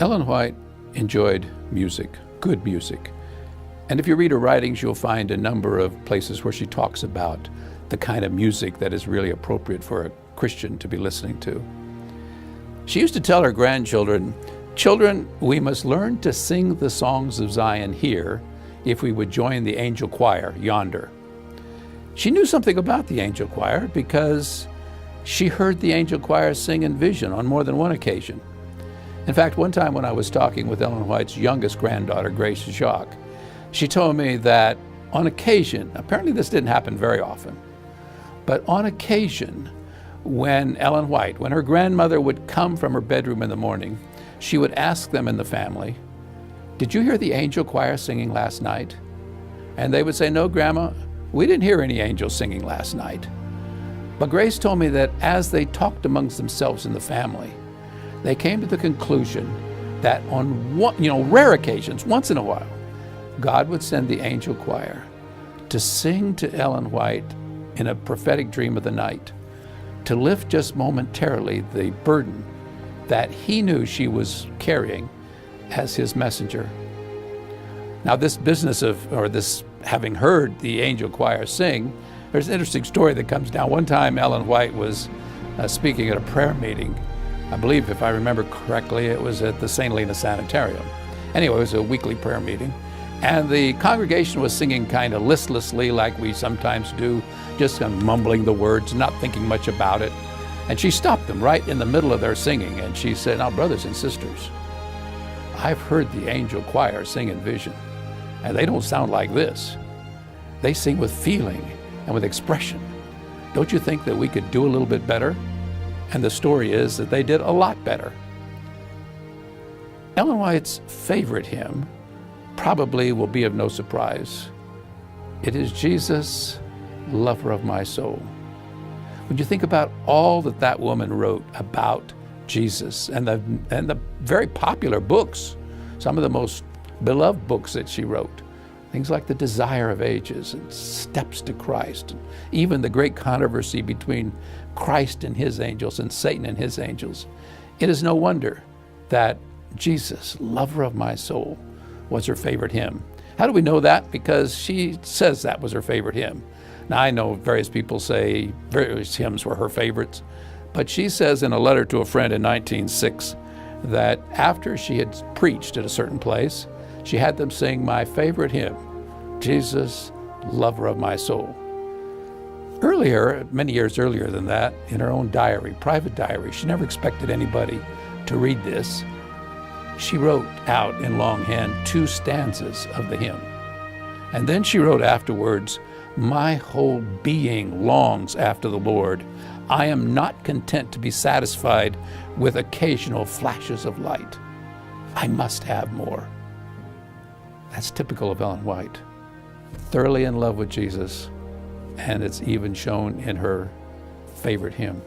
Ellen White enjoyed music, good music. And if you read her writings, you'll find a number of places where she talks about the kind of music that is really appropriate for a Christian to be listening to. She used to tell her grandchildren, "Children, we must learn to sing the songs of Zion here if we would join the angel choir yonder." She knew something about the angel choir because she heard the angel choir sing in vision on more than one occasion. In fact, one time when I was talking with Ellen White's youngest granddaughter, Grace Jacques, she told me that on occasion, apparently this didn't happen very often, but on occasion, when Ellen White, when her grandmother would come from her bedroom in the morning, she would ask them in the family, "Did you hear the angel choir singing last night?" And they would say, "No, Grandma, we didn't hear any angels singing last night." But Grace told me that as they talked amongst themselves in the family, they came to the conclusion that on rare occasions, once in a while, God would send the angel choir to sing to Ellen White in a prophetic dream of the night, to lift just momentarily the burden that he knew she was carrying as his messenger. Now, this business this having heard the angel choir sing, there's an interesting story that comes down. One time, Ellen White was speaking at a prayer meeting. I believe, if I remember correctly, it was at the St. Helena Sanitarium. Anyway, it was a weekly prayer meeting. And the congregation was singing kind of listlessly, like we sometimes do, just kind of mumbling the words, not thinking much about it. And she stopped them right in the middle of their singing, and she said, "Now, brothers and sisters, I've heard the angel choir sing in vision, and they don't sound like this. They sing with feeling and with expression. Don't you think that we could do a little bit better?" And the story is that they did a lot better. Ellen White's favorite hymn probably will be of no surprise. It is "Jesus, lover of my soul." When you think about all that that woman wrote about Jesus and the very popular books, some of the most beloved books that she wrote, things like The Desire of Ages and Steps to Christ, and even the great controversy between Christ and his angels and Satan and his angels, it is no wonder that "Jesus, lover of my soul" was her favorite hymn. How do we know that? Because she says that was her favorite hymn. Now, I know various people say various hymns were her favorites, but she says in a letter to a friend in 1906 that after she had preached at a certain place, she had them sing my favorite hymn, "Jesus, lover of my soul." Earlier, many years earlier than that, in her own diary, private diary, she never expected anybody to read this. She wrote out in longhand 2 stanzas of the hymn. And then she wrote afterwards, "My whole being longs after the Lord. I am not content to be satisfied with occasional flashes of light. I must have more." That's typical of Ellen White. Thoroughly in love with Jesus, and it's even shown in her favorite hymn.